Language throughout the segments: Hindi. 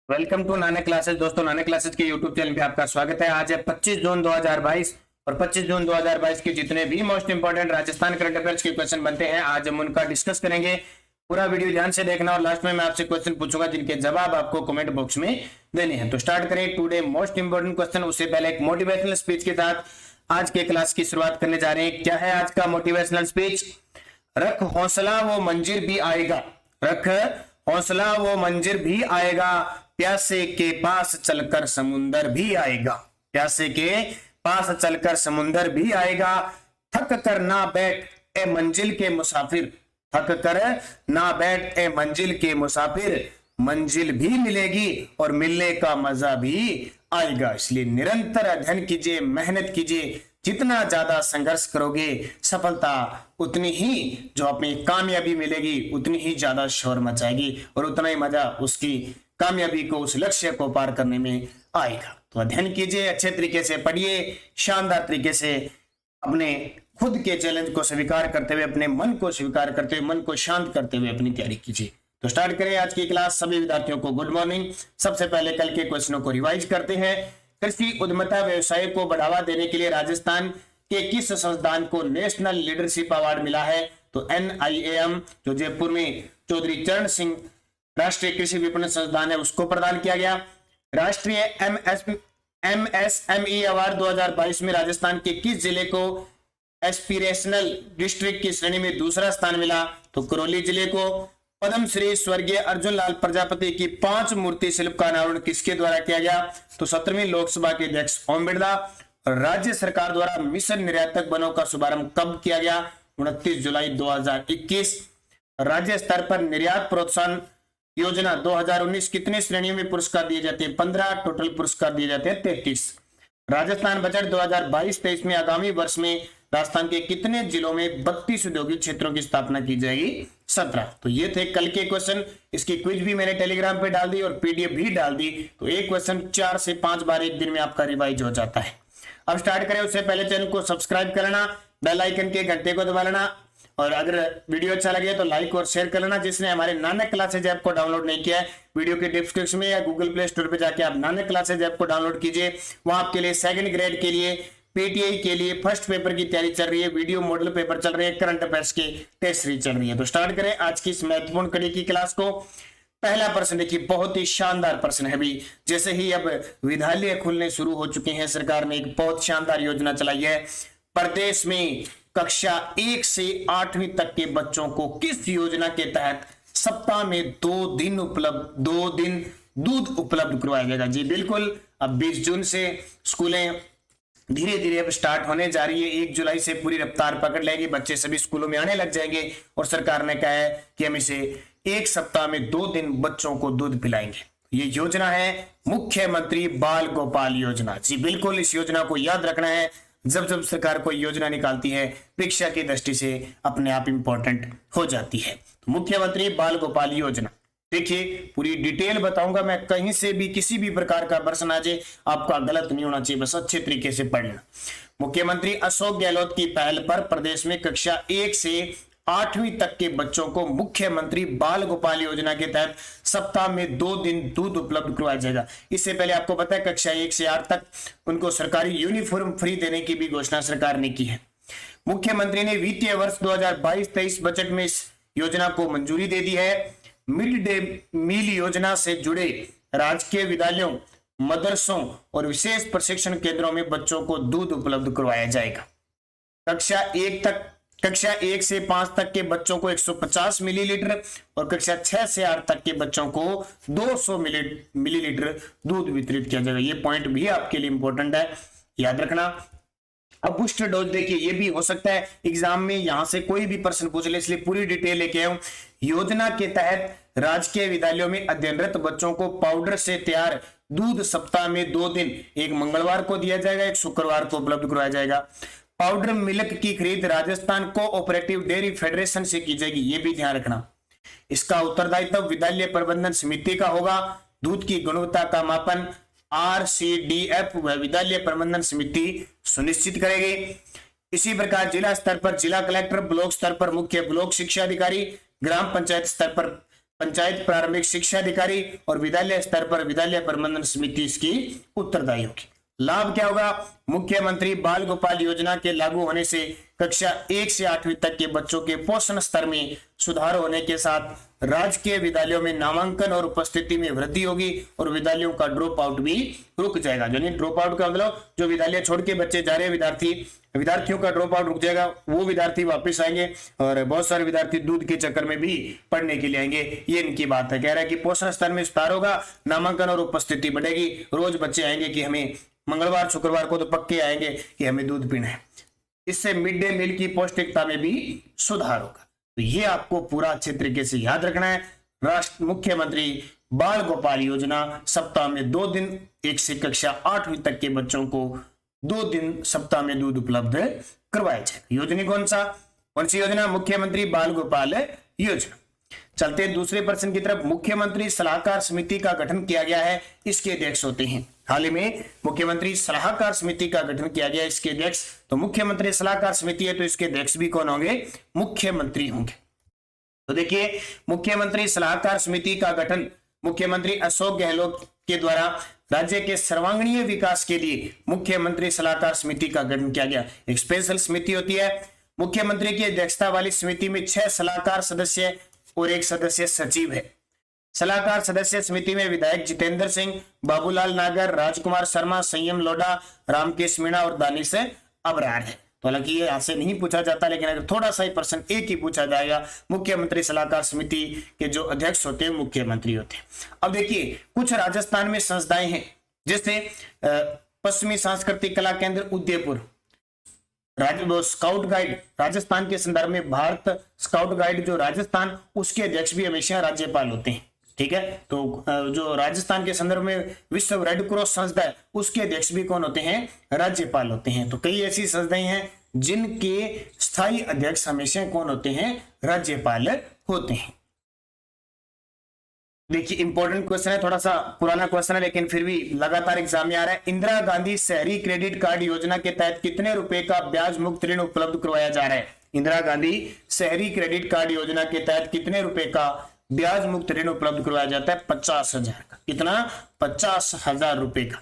Welcome to Nanak classes. दोस्तों, नानक क्लासेस के यूट्यूब चैनल पे आपका स्वागत है। आज है 25 जून 2022 और 25 जून 2022 के जितने भी most important Rajasthan current affairs के क्वेश्चन बनते हैं आज हम उनका डिस्कस करेंगे। पूरा वीडियो ध्यान से देखना और लास्ट में मैं आपसे क्वेश्चन पूछूंगा जिनके जवाब आपको कमेंट बॉक्स में देने हैं। तो स्टार्ट करें टुडे मोस्ट इंपोर्टेंट क्वेश्चन। उससे पहले एक मोटिवेशनल स्पीच के साथ आज के क्लास की शुरुआत करने जा रहे हैं। क्या है आज का मोटिवेशनल स्पीच? रख हौसला वो मंजिल भी आएगा, रख हौसला वो मंजिल भी आएगा, प्यासे के पास चलकर समुंदर भी आएगा, प्यासे के पास चलकर समुंदर भी आएगा। थक कर ना बैठ ए मंजिल के मुसाफिर, थक कर ना बैठ ए मंजिल के मुसाफिर, मंजिल भी मिलेगी और मिलने का मजा भी आएगा। इसलिए निरंतर अध्ययन कीजिए, मेहनत कीजिए। जितना ज्यादा संघर्ष करोगे सफलता उतनी ही जो अपनी कामयाबी मिलेगी उतनी ही ज्यादा शोर मचाएगी और उतना ही मजा उसकी कामयाबी को, उस लक्ष्य को पार करने में आएगा। तो अध्ययन कीजिए, अच्छे तरीके से पढ़िए, शानदार तरीके से अपने खुद के चैलेंज को स्वीकार करते हुए, अपने मन को स्वीकार करते हुए, मन को शांत करते हुए अपनी तैयारी कीजिए। तो स्टार्ट करें आज की क्लास। सभी विद्यार्थियों को गुड मॉर्निंग। सबसे पहले कल के क्वेश्चनों को रिवाइज करते हैं। कृषि उद्यमिता व्यवसाय को बढ़ावा देने के लिए राजस्थान के किस संस्थान को नेशनल लीडरशिप अवार्ड मिला है? तो NIAM जो जयपुर में चौधरी चरण सिंह राष्ट्रीय कृषि विपणन संस्थान है उसको प्रदान किया गया। राष्ट्रीय MSME अवार्ड 2022 में राजस्थान के किस जिले को एस्पिरेशनल डिस्ट्रिक्ट की श्रेणी में दूसरा स्थान मिला? तो करौली जिले को। पद्म श्री स्वर्गीय अर्जुन लाल प्रजापति की 5 मूर्ति शिल्प का अनावरण किसके द्वारा किया गया? तो 17वीं लोकसभा के अध्यक्ष ओम बिरला। राज्य सरकार द्वारा मिशन निर्यातक बनों का शुभारंभ कब किया गया? 29 जुलाई 2021। राज्य स्तर पर निर्यात प्रोत्साहन योजना 2019 कितनी श्रेणियों में पुरस्कार दिए जाते हैं? 15। टोटल पुरस्कार दिए जाते हैं 33। राजस्थान बजट 2022-23 में आगामी वर्ष में राजस्थान के कितने जिलों में 32 औद्योगिक क्षेत्रों की स्थापना की जाएगी? 17। तो ये थे कल के क्वेश्चन। इसकी क्विज भी मैंने टेलीग्राम पे डाल दी और PDF भी डाल दी। तो एक क्वेश्चन 4 से 5 बार एक दिन में आपका रिवाइज हो जाता है। अब स्टार्ट करें। उससे पहले चैनल को सब्सक्राइब कर लेना, बेल आइकन के घंटे को दबा लेना और अगर वीडियो अच्छा लगे तो लाइक और शेयर कर लेना। जिसने हमारे नानक क्लासेज ऐप को डाउनलोड नहीं किया है, वीडियो के डिस्क्रिप्शन में या गूगल प्ले स्टोर पे जाके आप नानक क्लासेज ऐप को डाउनलोड कीजिए। वहां आपके लिए सेकंड ग्रेड के लिए, PTI के लिए फर्स्ट पेपर की तैयारी चल रही है, वीडियो मॉडल पेपर चल रहे हैं, करंट अफेयर्स की टेस्ट सीरीज चल रही है। तो स्टार्ट करें आज की इस महत्वपूर्ण कड़ी की क्लास को। पहला प्रश्न देखिए, बहुत ही शानदार प्रश्न है भी। जैसे ही अब विद्यालय खुलने शुरू हो चुके हैं, सरकार ने एक बहुत शानदार योजना चलाई है। प्रदेश में कक्षा 1 से 8वीं तक के बच्चों को किस योजना के तहत सप्ताह में 2 दिन दूध उपलब्ध करवाया जाएगा? जी बिल्कुल, अब 20 जून से स्कूलें धीरे धीरे अब स्टार्ट होने जा रही है। 1 जुलाई से पूरी रफ्तार पकड़ लेगी, बच्चे सभी स्कूलों में आने लग जाएंगे और सरकार ने कहा है कि हम इसे एक सप्ताह में 2 दिन बच्चों को दूध पिलाएंगे। ये योजना है मुख्यमंत्री बाल गोपाल योजना। जी बिल्कुल, इस योजना को याद रखना है। जब जब सरकार कोई योजना निकालती है परीक्षा की दृष्टि से अपने आप इंपॉर्टेंट हो जाती है। तो मुख्यमंत्री बाल गोपाल योजना, देखिए पूरी डिटेल बताऊंगा मैं, कहीं से भी किसी भी प्रकार का प्रश्न आ जाए आपका गलत नहीं होना चाहिए, बस अच्छे तरीके से पढ़ना। मुख्यमंत्री अशोक गहलोत की पहल पर प्रदेश में कक्षा 1 से 8वीं तक के बच्चों को मुख्यमंत्री बाल गोपाल योजना के तहत सप्ताह में 2 दिन दूध उपलब्ध करवाया जाएगा। इससे पहले आपको पता है कक्षा 1 से 8 तक उनको सरकारी यूनिफॉर्म फ्री देने की भी घोषणा सरकार ने की है। मुख्यमंत्री ने वित्तीय वर्ष 2022-23 बजट में इस योजना को मंजूरी दे दी है। मिड डे मील योजना से जुड़े राजकीय विद्यालयों, मदरसों और विशेष प्रशिक्षण केंद्रों में बच्चों को दूध उपलब्ध करवाया जाएगा। कक्षा 1 से 5 तक के बच्चों को 150 मिलीलीटर और कक्षा 6 से 8 तक के बच्चों को 200 मिलीलीटर दूध वितरित किया जाएगा। ये पॉइंट भी आपके लिए इंपॉर्टेंट है, याद रखना। अब बूस्टर डोज देखिए, ये भी हो सकता है एग्जाम में यहां से कोई भी प्रश्न पूछ ले, इसलिए पूरी डिटेल लेके आऊं। योजना के तहत राजकीय विद्यालयों में अध्ययनरत बच्चों को पाउडर से तैयार दूध सप्ताह में 2 दिन, एक मंगलवार को दिया जाएगा, एक शुक्रवार को उपलब्ध करवाया जाएगा। पाउडर मिल्क की खरीद राजस्थान कोऑपरेटिव डेयरी फेडरेशन से की जाएगी, ये भी ध्यान रखना। इसका उत्तरदायित्व विद्यालय प्रबंधन समिति का होगा। दूध की गुणवत्ता का मापन RCDF व विद्यालय प्रबंधन समिति सुनिश्चित करेगी। इसी प्रकार जिला स्तर पर जिला कलेक्टर, ब्लॉक स्तर पर मुख्य ब्लॉक शिक्षा अधिकारी, ग्राम पंचायत स्तर पर पंचायत प्रारंभिक शिक्षा अधिकारी और विद्यालय स्तर पर विद्यालय प्रबंधन समिति इसकी उत्तरदायी होगी। लाभ क्या होगा? मुख्यमंत्री बाल गोपाल योजना के लागू होने से कक्षा 1 से 8वीं तक के बच्चों के पोषण स्तर में सुधार होने के साथ राजकीय विद्यालयों में नामांकन और उपस्थिति में वृद्धि होगी और विद्यालयों का ड्रॉप आउट भी रुक जाएगा। यानी ड्रॉप आउट का मतलब जो विद्यालय छोड़ के बच्चे जा रहे हैं विद्यार्थियों का ड्रॉप आउट रुक जाएगा, वो विद्यार्थी वापस आएंगे और बहुत सारे विद्यार्थी दूध के चक्कर में भी पढ़ने के लिए आएंगे। ये इनकी बात है। कह रहा है कि पोषण स्तर में सुधार होगा, नामांकन और उपस्थिति बढ़ेगी, रोज बच्चे आएंगे कि हमें मंगलवार शुक्रवार को तो पक्के आएंगे कि हमें दूध पीना है। इससे मिड डे मील की पौष्टिकता में भी सुधार होगा। तो ये आपको पूरा अच्छे तरीके से याद रखना है। राष्ट्र मुख्यमंत्री बाल गोपाल योजना सप्ताह में 2 दिन 1 से कक्षा 8वीं तक के बच्चों को 2 दिन सप्ताह में दूध उपलब्ध करवाया जाएगा। योजना कौन सी योजना? मुख्यमंत्री बाल गोपाल योजना। चलते हैं दूसरे प्रश्न की तरफ। मुख्यमंत्री सलाहकार समिति का गठन किया गया है, इसके अध्यक्ष होते हैं। हाल ही में मुख्यमंत्री सलाहकार समिति का गठन किया गया, इसके अध्यक्ष, तो मुख्यमंत्री सलाहकार समिति है तो इसके अध्यक्ष भी कौन होंगे? मुख्यमंत्री होंगे। तो देखिए, मुख्यमंत्री सलाहकार समिति का गठन मुख्यमंत्री अशोक गहलोत के द्वारा राज्य के सर्वांगीण विकास के लिए मुख्यमंत्री सलाहकार समिति का गठन किया गया। एक स्पेशल समिति होती है। मुख्यमंत्री की अध्यक्षता वाली समिति में 6 सलाहकार सदस्य और 1 सदस्य सचिव है। सलाहकार सदस्य समिति में विधायक जितेंद्र सिंह, बाबूलाल नागर, राजकुमार शर्मा, संयम लोढ़ा, रामकेश मीणा और दानिश अबरार है। तो हालांकि ये यहां से नहीं पूछा जाता, लेकिन अगर थोड़ा सा ही प्रश्न एक ही पूछा जाएगा, मुख्यमंत्री सलाहकार समिति के जो अध्यक्ष होते हैं मुख्यमंत्री होते हैं। अब देखिए, कुछ राजस्थान में संस्थाएं हैं, जैसे पश्चिमी सांस्कृतिक कला केंद्र उदयपुर, स्काउट गाइड राजस्थान के संदर्भ में भारत स्काउट गाइड जो राजस्थान, उसके अध्यक्ष भी हमेशा राज्यपाल होते हैं। ठीक है, तो जो राजस्थान के संदर्भ में विश्व रेड क्रॉस संस्था है, उसके अध्यक्ष भी कौन होते हैं? राज्यपाल होते हैं। तो कई ऐसी संस्थाएं हैं जिनके स्थायी अध्यक्ष हमेशा कौन होते हैं? राज्यपाल होते हैं। देखिए, इंपॉर्टेंट क्वेश्चन है, थोड़ा सा पुराना क्वेश्चन है लेकिन फिर भी लगातार एग्जाम में आ रहा है। इंदिरा गांधी शहरी क्रेडिट कार्ड योजना के तहत कितने रुपए का ब्याज मुक्त ऋण उपलब्ध करवाया जा रहा है? इंदिरा गांधी शहरी क्रेडिट कार्ड योजना के तहत कितने रुपए का ब्याज मुक्त ऋण उपलब्ध करवाया जाता है? 50,000 का। कितना? 50,000 रुपए का।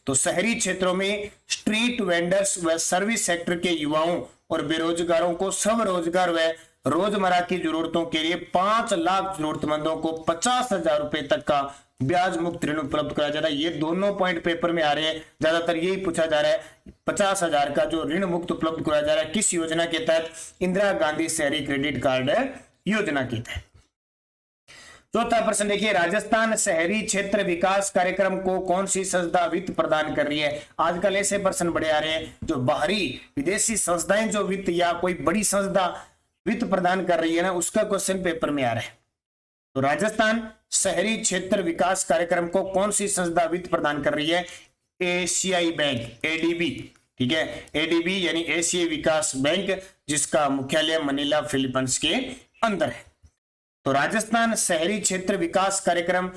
तो शहरी क्षेत्रों में स्ट्रीट वेंडर्स व सर्विस सेक्टर के युवाओं और बेरोजगारों को स्वरोजगार व रोजमर्रा की जरूरतों के लिए 5 लाख जरूरतमंदों को 50,000 रुपए तक का ब्याज मुक्त ऋण उपलब्ध कराया जा रहा है। ये दोनों पॉइंट पेपर में आ रहे हैं, ज्यादातर यही पूछा जा रहा है। 50,000 का जो ऋण मुक्त उपलब्ध कराया जा रहा है, किस योजना के तहत? इंदिरा गांधी शहरी क्रेडिट कार्ड योजना के तहत। चौथा प्रश्न देखिए, राजस्थान शहरी क्षेत्र विकास कार्यक्रम को कौन सी संस्था वित्त प्रदान कर रही है? आजकल ऐसे प्रश्न बड़े आ रहे हैं, जो बाहरी विदेशी संस्थाएं जो वित्त या कोई बड़ी संस्था वित्त प्रदान कर रही है ना, उसका क्वेश्चन पेपर में आ रहा है। तो राजस्थान शहरी क्षेत्र विकास कार्यक्रम को कौन सी संस्था वित्त प्रदान कर रही है? एशियाई बैंक, एडीबी। ठीक है, एडीबी यानी एशियाई विकास बैंक, जिसका मुख्यालय मनीला फिलीपींस के अंदर है। तो राजस्थान शहरी क्षेत्र विकास कार्यक्रम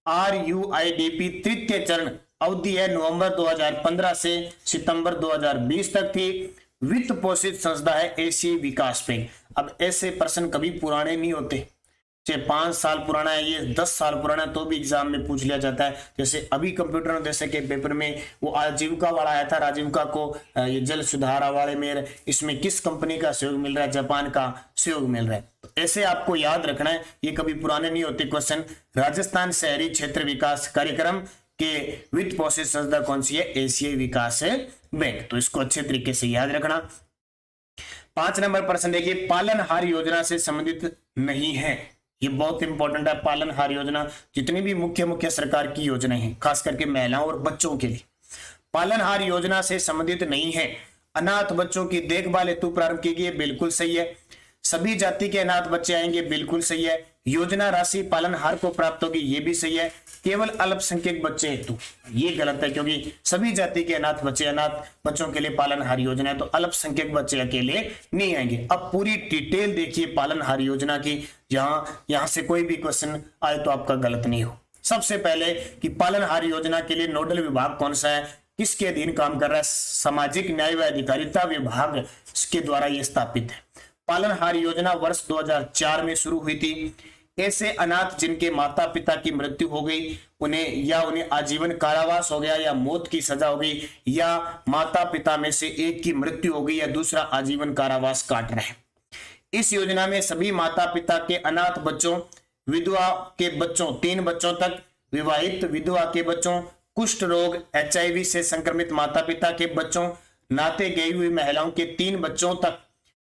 RUIDP तृतीय चरण अवधि है नवंबर 2015 से सितंबर 2020 तक थी। वित्त पोषित संस्था है एशियाई विकास बैंक। अब ऐसे प्रश्न कभी पुराने नहीं होते, चाहे 5 साल पुराना है, ये 10 साल पुराना है, तो भी एग्जाम में पूछ लिया जाता है। जैसे अभी कंप्यूटर जैसे के पेपर में वो आजीविका वाला आया था, राजीविका को ये जल सुधार वाले में, इसमें किस कंपनी का सहयोग मिल रहा है? जापान का सहयोग मिल रहा है। तो ऐसे आपको याद रखना है, ये कभी पुराने नहीं होते क्वेश्चन। राजस्थान शहरी क्षेत्र विकास कार्यक्रम के वित्त पोषित संस्था कौन सी है? एशियाई विकास बैंक। तो इसको अच्छे तरीके से याद रखना। 5 नंबर प्रश्न देखिए, पालनहार योजना से संबंधित नहीं है। ये बहुत इंपॉर्टेंट है। पालनहार योजना जितनी भी मुख्य सरकार की योजनाएं हैं, खास करके महिलाओं और बच्चों के लिए, पालनहार योजना से संबंधित नहीं है। अनाथ बच्चों की देखभाल हेतु प्रारंभ की गई, बिल्कुल सही है। सभी जाति के अनाथ बच्चे आएंगे, बिल्कुल सही है। योजना राशि पालनहार को प्राप्त होगी, ये भी सही है। केवल अल्पसंख्यक बच्चे हेतु, ये गलत है, क्योंकि सभी जाति के अनाथ बच्चों के लिए पालनहार योजना है, तो अल्पसंख्यक बच्चे अकेले नहीं आएंगे। अब पूरी डिटेल देखिए पालनहार योजना की, यहां से कोई भी क्वेश्चन आए तो आपका गलत नहीं हो। सबसे पहले कि पालनहार योजना के लिए नोडल विभाग कौन सा है, किसके अधीन काम कर रहा है? सामाजिक न्याय व अधिकारिता विभाग के द्वारा यह स्थापित है। पालनहार योजना वर्ष 2004 में शुरू हुई थी। ऐसे अनाथ जिनके माता पिता की मृत्यु हो गई, उन्हें आजीवन कारावास हो गया या मौत की सजा हो गई, या माता पिता में से एक की मृत्यु हो गई या दूसरा आजीवन कारावास काट रहे हैं। इस योजना में सभी माता पिता के अनाथ बच्चों, विधवा के बच्चों 3 बच्चों तक, विवाहित विधवा के बच्चों, कुष्ठ रोग HIV से संक्रमित माता पिता के बच्चों, नाते गई हुई महिलाओं के 3 बच्चों तक,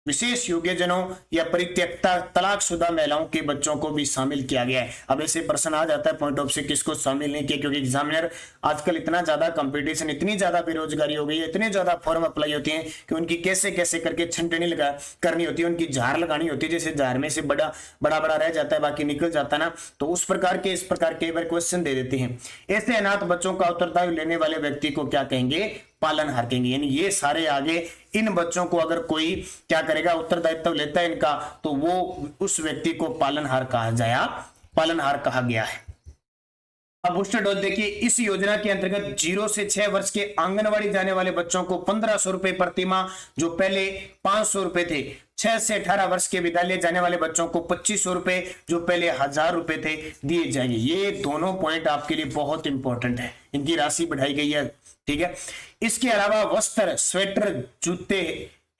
विशेष योग्यजनों या परित्यक्ता तलाकशुदा महिलाओं के बच्चों को भी शामिल किया गया है। अब ऐसे प्रश्न आ जाता है पॉइंट ऑफ से किसको शामिल नहीं किया, क्योंकि एग्जामिनर आजकल इतना ज्यादा कंपटीशन, इतनी ज्यादा बेरोजगारी हो गई है, इतने ज्यादा फॉर्म अप्लाई होती हैं कि उनकी कैसे कैसे करके छंटनी लगा करनी होती है, उनकी झार लगानी होती है, जैसे झार में से बड़ा बड़ा रह जाता है बाकी निकल जाता है ना, तो उस प्रकार के इस प्रकार कई बार क्वेश्चन दे देते हैं। ऐसे अनाथ बच्चों का उत्तरदायित्व लेने वाले व्यक्ति को क्या कहेंगे, पालनहार कहेंगे। यानी ये सारे आगे इन बच्चों को अगर कोई क्या करेगा, उत्तरदायित्व लेता है इनका, तो वो उस व्यक्ति को पालनहार कहा गया है। अब बूस्टर डोज देखिए, इस योजना के अंतर्गत 0 से 6 वर्ष के आंगनवाड़ी जाने वाले बच्चों को 1500 रुपए प्रति माह, जो पहले 500 रुपए थे। 6 से 18 वर्ष के विद्यालय जाने वाले बच्चों को 2500 रुपए, जो पहले 1000 रुपए थे, दिए जाएंगे। ये दोनों पॉइंट आपके लिए बहुत इंपॉर्टेंट है, इनकी राशि बढ़ाई गई है, ठीक है। इसके अलावा वस्त्र, स्वेटर, जूते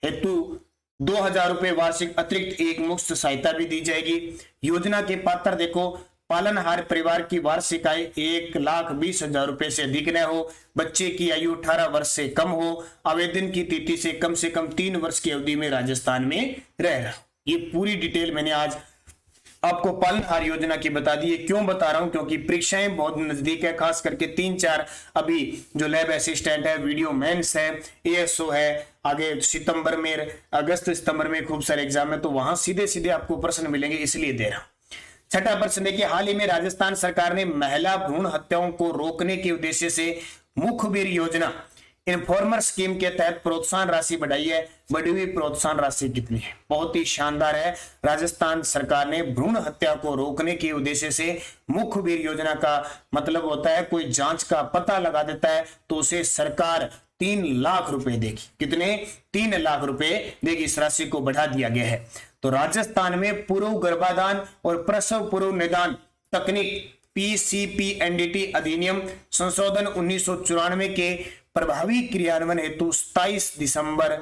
हेतु 2000 रुपए वार्षिक अतिरिक्त एक मुफ्त सहायता भी दी जाएगी। योजना के पात्र देखो, पालनहार परिवार की वार्षिक आय 1,20,000 रुपए से अधिक न हो, बच्चे की आयु 18 वर्ष से कम हो, आवेदन की तिथि से कम 3 वर्ष की अवधि में राजस्थान में रह रहा। ये पूरी डिटेल मैंने आज आपको पालनहार योजना की बता दी है। क्यों बता रहा हूं, क्योंकि परीक्षाएं बहुत नजदीक है, खास करके 3-4 अभी जो लैब असिस्टेंट है, वीडियो मेंस है, ASO है, आगे अगस्त सितंबर में खूब सारे एग्जाम है, तो वहां सीधे सीधे आपको प्रश्न मिलेंगे, इसलिए दे रहा हूं। छठा प्रश्न देखिए, हाल ही में राजस्थान सरकार ने महिला भ्रूण हत्याओं को रोकने के उद्देश्य से मुखबिर योजना इन्फॉर्मर स्कीम के तहत प्रोत्साहन राशि बढ़ाई है। बढ़ी हुई प्रोत्साहन राशि कितनी है, बहुत ही शानदार है। राजस्थान सरकार ने भ्रूण हत्या को रोकने के उद्देश्य से मुखबिर योजना का मतलब होता है कोई जांच का पता लगा देता है तो उसे सरकार 3 लाख रुपए देगी। कितने, 3 लाख रुपए देगी। इस राशि को बढ़ा दिया गया है। तो राजस्थान में पूर्व गर्भाधान और प्रसव पूर्व निदान तकनीक PCPNDT अधिनियम संशोधन 1994 के प्रभावी क्रियान्वयन हेतु 27 दिसंबर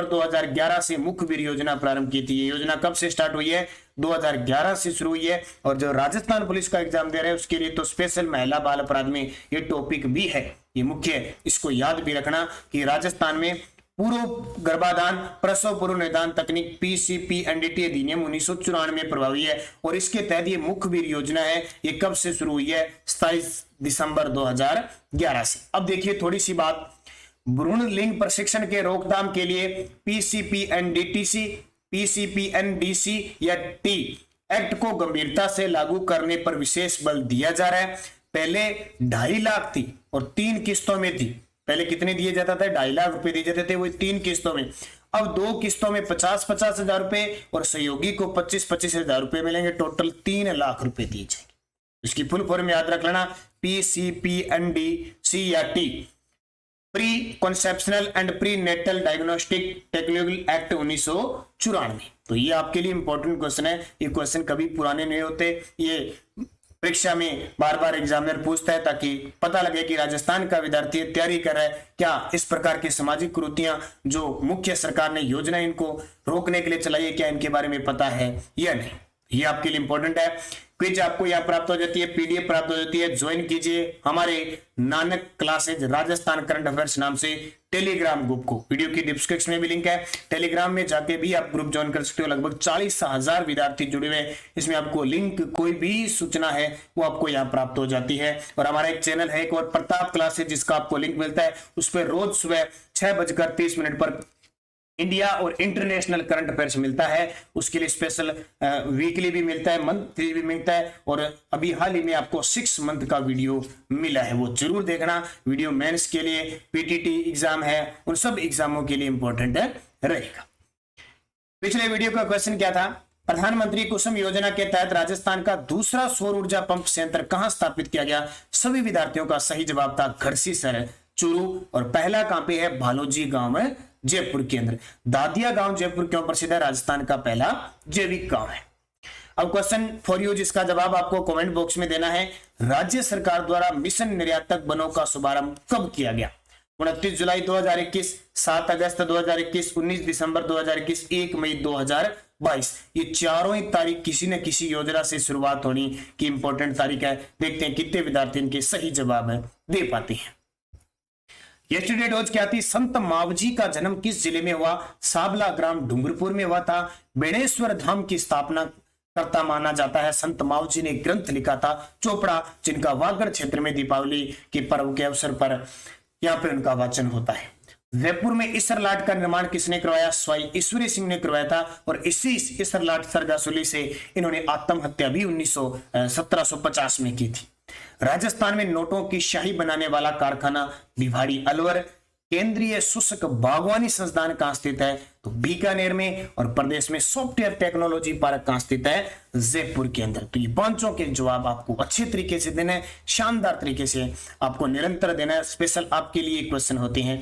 2011 से मुखबिर योजना प्रारंभ की थी। ये योजना कब से स्टार्ट हुई है, 2011 से शुरू हुई है। और जो राजस्थान पुलिस का एग्जाम दे रहे हैं उसके लिए तो स्पेशल महिला बाल अपराध में ये टॉपिक भी है, ये मुख्य है। इसको याद भी रखना कि राजस्थान में पूर्व गर्भाधान प्रसव पूर्व निदान तकनीक PCPNDT अधिनियम 1994 में प्रभावी है और इसके तहत ये मुखबिर योजना है। ये कब से शुरू हुई है, 27 दिसंबर 2011 से। अब देखिए थोड़ी सी बात, भ्रूण लिंग प्रशिक्षण के रोकथाम के लिए PCPNDC या T एक्ट को गंभीरता से लागू करने पर विशेष बल दिया जा रहा है। पहले 2.5 लाख थी और 3 किस्तों में थी। पहले कितने दिए जाता था, 2.5 लाख रुपए दिए जाते थे, वो 3 किस्तों में। अब 2 किस्तों में 50-50 हजार रुपए और सहयोगी को 25-25 हजार रुपए मिलेंगे। टोटल 3 लाख रुपए दिए जाएंगे। इसकी फुल फॉर्म याद रख लेना, PCPNDC या T, pre conceptional and prenatal diagnostic technology act 1994। तो ये आपके लिए इंपॉर्टेंट क्वेश्चन है। ये क्वेश्चन कभी पुराने नहीं होते, ये परीक्षा में बार बार एग्जामिनर पूछता है ताकि पता लगे कि राजस्थान का विद्यार्थी तैयारी कर रहा है, क्या इस प्रकार की सामाजिक कुरीतियां जो मुख्य सरकार ने योजना इनको रोकने के लिए चलाई है, क्या इनके बारे में पता है या नहीं। ये आपके लिए इंपॉर्टेंट है। क्विज आपको यहाँ प्राप्त हो जाती है, PDF प्राप्त हो जाती है। ज्वाइन कीजिए हमारे Nanak classes Rajasthan current affairs नाम से टेलीग्राम ग्रुप को, वीडियो की डिस्क्रिप्शन में भी लिंक है। टेलीग्राम में जाके भी आप ग्रुप ज्वाइन कर सकते हो। लगभग 40,000 विद्यार्थी जुड़े हुए हैं इसमें। आपको लिंक, कोई भी सूचना है वो आपको यहाँ प्राप्त हो जाती है। और हमारा एक चैनल है एक और, प्रताप क्लासेज, जिसका आपको लिंक मिलता है। उस पर रोज सुबह 6:30 पर इंडिया और इंटरनेशनल करंट अफेयर्स मिलता है। उसके लिए स्पेशल वीकली भी मिलता है, मंथली भी मिलता है। और अभी हाल ही में आपको 6 मंथ का वीडियो मिला है, वो जरूर देखना। वीडियो मेंस के लिए, PTT एग्जाम है, उन सब एग्जामों के लिए इंपॉर्टेंट रहेगा। पिछले वीडियो का क्वेश्चन क्या था, प्रधानमंत्री कुसुम योजना के तहत राजस्थान का दूसरा सौर ऊर्जा पंप संयंत्र कहां स्थापित किया गया। सभी विद्यार्थियों का सही जवाब था घड़सीसर, चूरू। और पहला कहां पे है, भालोजी गांव है, जयपुर के अंदर। दादिया गांव जयपुर क्यों प्रसिद्ध है, राजस्थान का पहला जैविक गांव है। अब क्वेश्चन फॉर यू, जिसका जवाब आपको कमेंट बॉक्स में देना है। राज्य सरकार द्वारा मिशन निर्यातक वनों का शुभारंभ कब किया गया? 29 जुलाई 2021, 7 अगस्त 2021, 19 दिसंबर 2021, 1 मई 2022। ये चारों ही तारीख किसी न किसी योजना से शुरुआत होनी की इंपॉर्टेंट तारीख है। देखते हैं कितने विद्यार्थी इनके सही जवाब दे पाते हैं। यस्टरडे डोज क्या थी? संत मावजी का जन्म किस जिले में हुआ? साबला ग्राम डूंगरपुर में हुआ था। बेणेश्वर धाम की स्थापना करता माना जाता है। संत मावजी ने ग्रंथ लिखा था चोपड़ा, जिनका वागड़ क्षेत्र में दीपावली के पर्व के अवसर पर यहाँ पे उनका वाचन होता है। जयपुर में इसरलाट का निर्माण किसने करवाया? स्वाई ईश्वरी सिंह ने करवाया था। और इसी इसरलाट सरगासुली से इन्होंने आत्महत्या भी 1750 में की थी। राजस्थान में नोटों की शाही बनाने वाला कारखाना भिवाड़ी अलवर। केंद्रीय शुष्क बागवानी संस्थान कहां स्थित है? तो बीकानेर में। और प्रदेश में सॉफ्टवेयर टेक्नोलॉजी पार्क कहां स्थित है? जयपुर के अंदर। तो ये पांचों के जवाब आपको अच्छे तरीके से देना है, शानदार तरीके से आपको निरंतर देना है। स्पेशल आपके लिए क्वेश्चन होते हैं।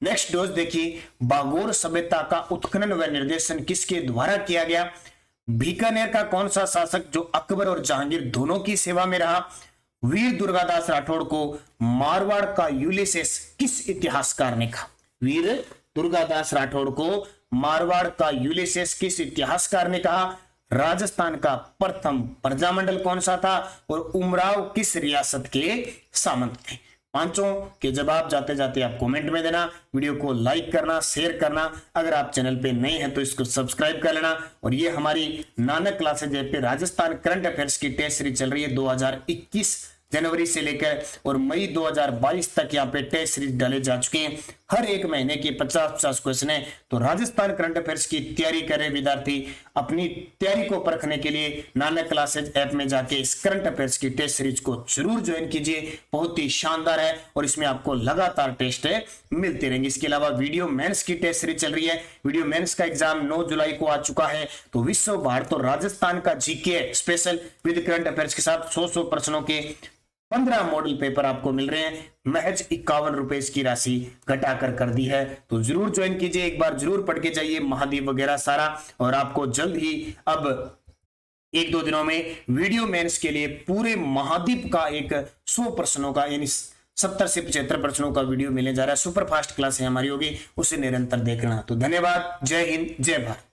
नेक्स्ट डोज देखिए, बागोर सभ्यता का उत्खनन व निर्देशन किसके द्वारा किया गया? बीकानेर का कौन सा शासक जो अकबर और जहांगीर दोनों की सेवा में रहा? वीर दुर्गादास राठौड़ को मारवाड़ का यूलिसेस किस इतिहासकार ने कहा? वीर दुर्गादास राठौड़ को मारवाड़ का यूलिसेस किस इतिहासकार ने कहा? राजस्थान का प्रथम प्रजामंडल कौन सा था? और उमराव किस रियासत के सामंत थे? पांचों के जवाब जाते जाते आप कमेंट में देना। वीडियो को लाइक करना, शेयर करना। अगर आप चैनल पे नए हैं तो इसको सब्सक्राइब कर लेना। और ये हमारी नानक क्लासेज ऐप पे राजस्थान करंट अफेयर्स की टेस्ट सीरीज चल रही है 2021 जनवरी से लेकर और मई 2022 तक यहाँ पे टेस्ट सीरीज डाले जा चुके हैं। हर एक महीने के 50-50 क्वेश्चन है। तो राजस्थान करंट अफेयर्स की तैयारी करें विद्यार्थी। अपनी तैयारी को परखने के लिए नानक क्लासेज ऐप में जाके इस करंट अफेयर्स की टेस्ट सीरीज को जरूर ज्वाइन कीजिए। बहुत ही शानदार है और इसमें आपको लगातार टेस्ट मिलते रहेंगे। इसके अलावा वीडियो मेंस की टेस्ट सीरीज चल रही है। वीडियो मेंस का एग्जाम 9 जुलाई को आ चुका है। तो विश्व भारत और राजस्थान का GK special with current affairs के साथ 100 प्रश्नों के 15 मॉडल पेपर आपको मिल रहे हैं। महज 51 रुपए की राशि घटाकर कर दी है। तो जरूर ज्वाइन कीजिए, एक बार जरूर पढ़ के जाइए महाद्वीप वगैरह सारा। और आपको जल्द ही अब 1-2 दिनों में वीडियो मेंस के लिए पूरे महाद्वीप का एक 100 प्रश्नों का यानी 70 से 75 प्रश्नों का वीडियो मिलने जा रहा है। सुपर फास्ट क्लास है हमारी होगी, उसे निरंतर देखना। तो धन्यवाद। जय हिंद, जय भारत।